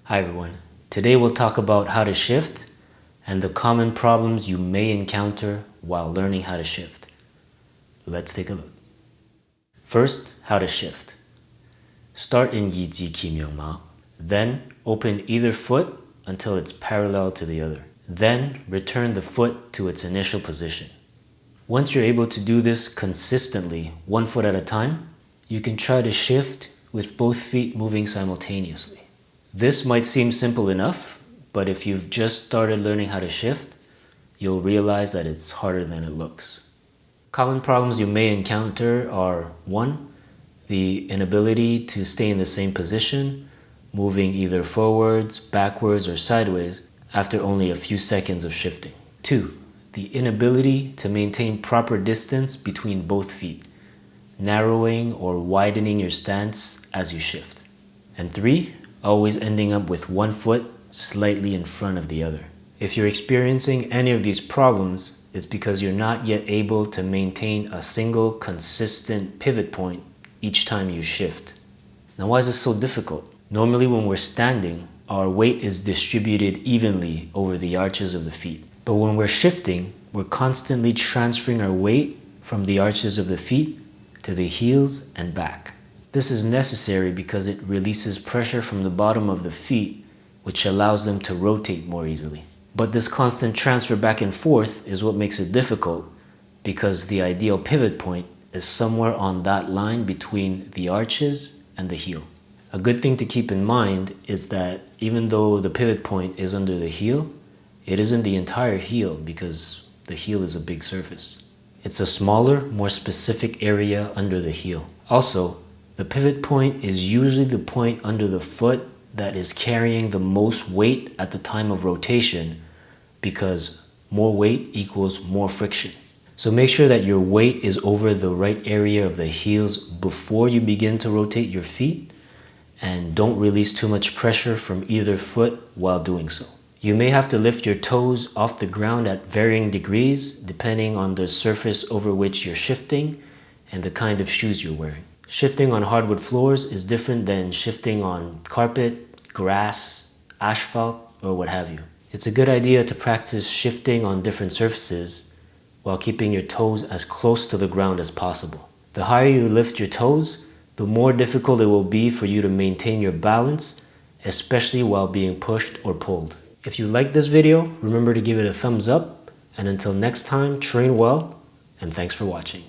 Hi everyone. Today we'll talk about how to shift and the common problems you may encounter while learning how to shift. Let's take a look. First, how to shift. Start in Yi Ji Ki Myung Ma. Then open either foot until it's parallel to the other. Then return the foot to its initial position. Once you're able to do this consistently, one foot at a time, you can try to shift with both feet moving simultaneously. This might seem simple enough, but if you've just started learning how to shift, you'll realize that it's harder than it looks. Common problems you may encounter are 1. The inability to stay in the same position, moving either forwards, backwards, or sideways after only a few seconds of shifting. 2. The inability to maintain proper distance between both feet, narrowing or widening your stance as you shift. And 3. Always ending up with one foot slightly in front of the other. If you're experiencing any of these problems, it's because you're not yet able to maintain a single consistent pivot point each time you shift. Now, why is this so difficult? Normally when we're standing, our weight is distributed evenly over the arches of the feet. But when we're shifting, we're constantly transferring our weight from the arches of the feet to the heels and back. This is necessary because it releases pressure from the bottom of the feet, which allows them to rotate more easily. But this constant transfer back and forth is what makes it difficult, because the ideal pivot point is somewhere on that line between the arches and the heel. A good thing to keep in mind is that even though the pivot point is under the heel, it isn't the entire heel, because the heel is a big surface. It's a smaller, more specific area under the heel. Also, the pivot point is usually the point under the foot that is carrying the most weight at the time of rotation, because more weight equals more friction. So make sure that your weight is over the right area of the heels before you begin to rotate your feet, and don't release too much pressure from either foot while doing so. You may have to lift your toes off the ground at varying degrees depending on the surface over which you're shifting and the kind of shoes you're wearing. Shifting on hardwood floors is different than shifting on carpet, grass, asphalt, or what have you. It's a good idea to practice shifting on different surfaces while keeping your toes as close to the ground as possible. The higher you lift your toes, the more difficult it will be for you to maintain your balance, especially while being pushed or pulled. If you like this video, remember to give it a thumbs up, and until next time, train well, and thanks for watching.